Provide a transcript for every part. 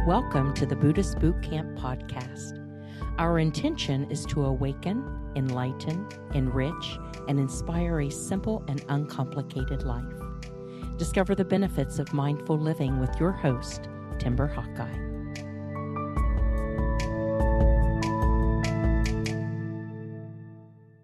Welcome to the Buddhist Boot Camp podcast. Our intention is to awaken, enlighten, enrich, and inspire a simple and uncomplicated life. Discover the benefits of mindful living with your host, Timber Hawkeye.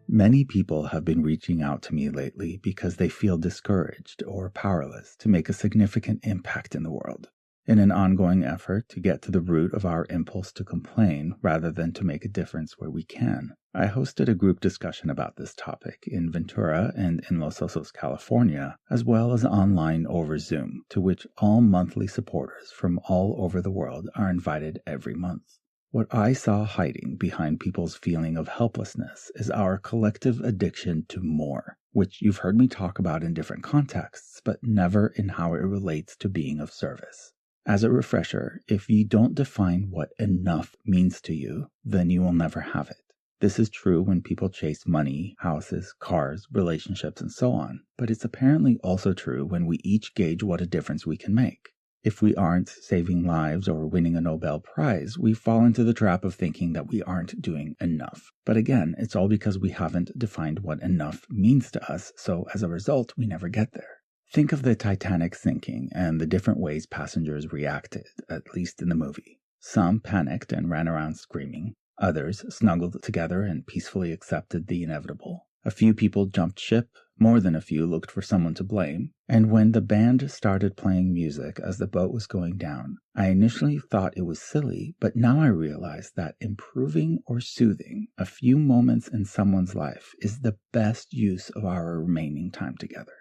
Many people have been reaching out to me lately because they feel discouraged or powerless to make a significant impact in the world. In an ongoing effort to get to the root of our impulse to complain rather than to make a difference where we can, I hosted a group discussion about this topic in Ventura and in Los Osos, California, as well as online over Zoom, to which all monthly supporters from all over the world are invited every month. What I saw hiding behind people's feeling of helplessness is our collective addiction to more, which you've heard me talk about in different contexts, but never in how it relates to being of service. As a refresher, if you don't define what enough means to you, then you will never have it. This is true when people chase money, houses, cars, relationships, and so on, but it's apparently also true when we each gauge what a difference we can make. If we aren't saving lives or winning a Nobel Prize, we fall into the trap of thinking that we aren't doing enough. But again, it's all because we haven't defined what enough means to us, so as a result, we never get there. Think of the Titanic sinking and the different ways passengers reacted, at least in the movie. Some panicked and ran around screaming. Others snuggled together and peacefully accepted the inevitable. A few people jumped ship. More than a few looked for someone to blame. And when the band started playing music as the boat was going down, I initially thought it was silly, but now I realize that improving or soothing a few moments in someone's life is the best use of our remaining time together.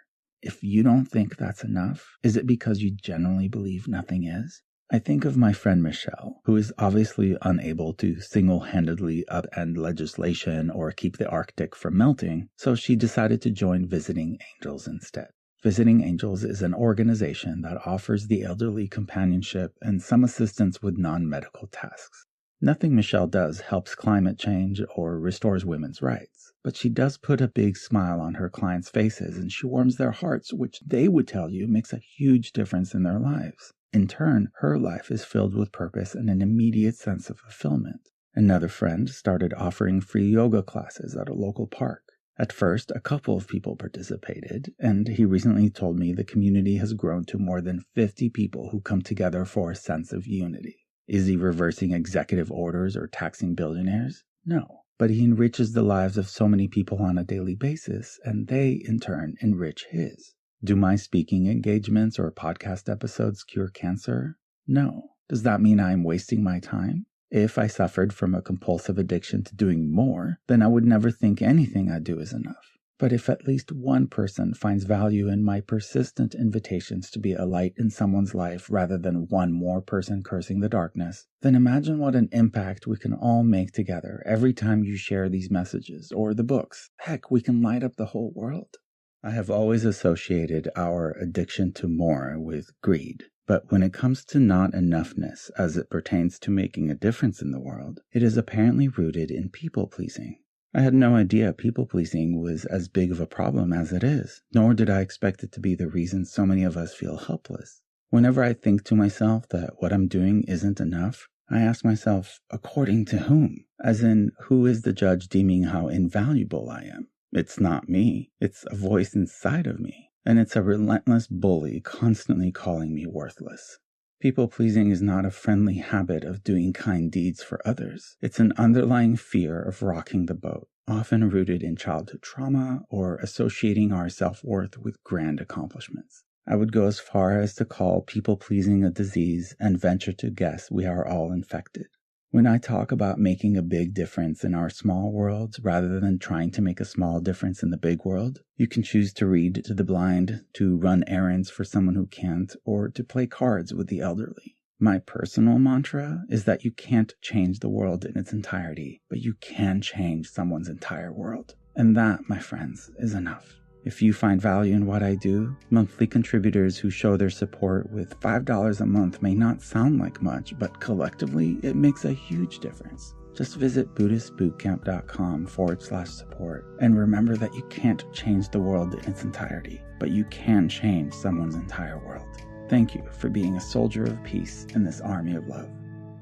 If you don't think that's enough, is it because you generally believe nothing is? I think of my friend Michelle, who is obviously unable to single-handedly upend legislation or keep the Arctic from melting, so she decided to join Visiting Angels instead. Visiting Angels is an organization that offers the elderly companionship and some assistance with non-medical tasks. Nothing Michelle does helps climate change or restores women's rights, but she does put a big smile on her clients' faces and she warms their hearts, which they would tell you makes a huge difference in their lives. In turn, her life is filled with purpose and an immediate sense of fulfillment. Another friend started offering free yoga classes at a local park. At first, a couple of people participated, and he recently told me the community has grown to more than 50 people who come together for a sense of unity. Is he reversing executive orders or taxing billionaires? No, but he enriches the lives of so many people on a daily basis, and they, in turn, enrich his. Do my speaking engagements or podcast episodes cure cancer? No. Does that mean I'm wasting my time? If I suffered from a compulsive addiction to doing more, then I would never think anything I do is enough. But if at least one person finds value in my persistent invitations to be a light in someone's life rather than one more person cursing the darkness, then imagine what an impact we can all make together every time you share these messages or the books. Heck, we can light up the whole world. I have always associated our addiction to more with greed. But when it comes to not enoughness as it pertains to making a difference in the world, it is apparently rooted in people-pleasing. I had no idea people-pleasing was as big of a problem as it is, nor did I expect it to be the reason so many of us feel helpless. Whenever I think to myself that what I'm doing isn't enough, I ask myself, according to whom? As in, who is the judge deeming how invaluable I am? It's not me. It's a voice inside of me. And it's a relentless bully constantly calling me worthless. People-pleasing is not a friendly habit of doing kind deeds for others. It's an underlying fear of rocking the boat, often rooted in childhood trauma or associating our self-worth with grand accomplishments. I would go as far as to call people-pleasing a disease and venture to guess we are all infected. When I talk about making a big difference in our small worlds rather than trying to make a small difference in the big world, you can choose to read to the blind, to run errands for someone who can't, or to play cards with the elderly. My personal mantra is that you can't change the world in its entirety, but you can change someone's entire world. And that, my friends, is enough. If you find value in what I do, monthly contributors who show their support with $5 a month may not sound like much, but collectively, it makes a huge difference. Just visit BuddhistBootCamp.com/support and remember that you can't change the world in its entirety, but you can change someone's entire world. Thank you for being a soldier of peace in this army of love.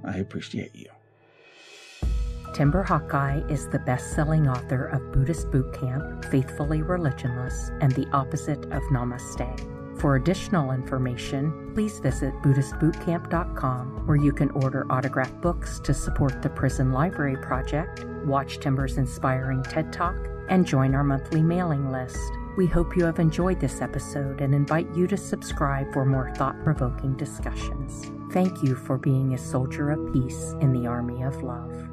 I appreciate you. Timber Hawkeye is the best-selling author of Buddhist Boot Camp, Faithfully Religionless, and The Opposite of Namaste. For additional information, please visit BuddhistBootCamp.com, where you can order autographed books to support the Prison Library Project, watch Timber's inspiring TED Talk, and join our monthly mailing list. We hope you have enjoyed this episode and invite you to subscribe for more thought-provoking discussions. Thank you for being a soldier of peace in the army of love.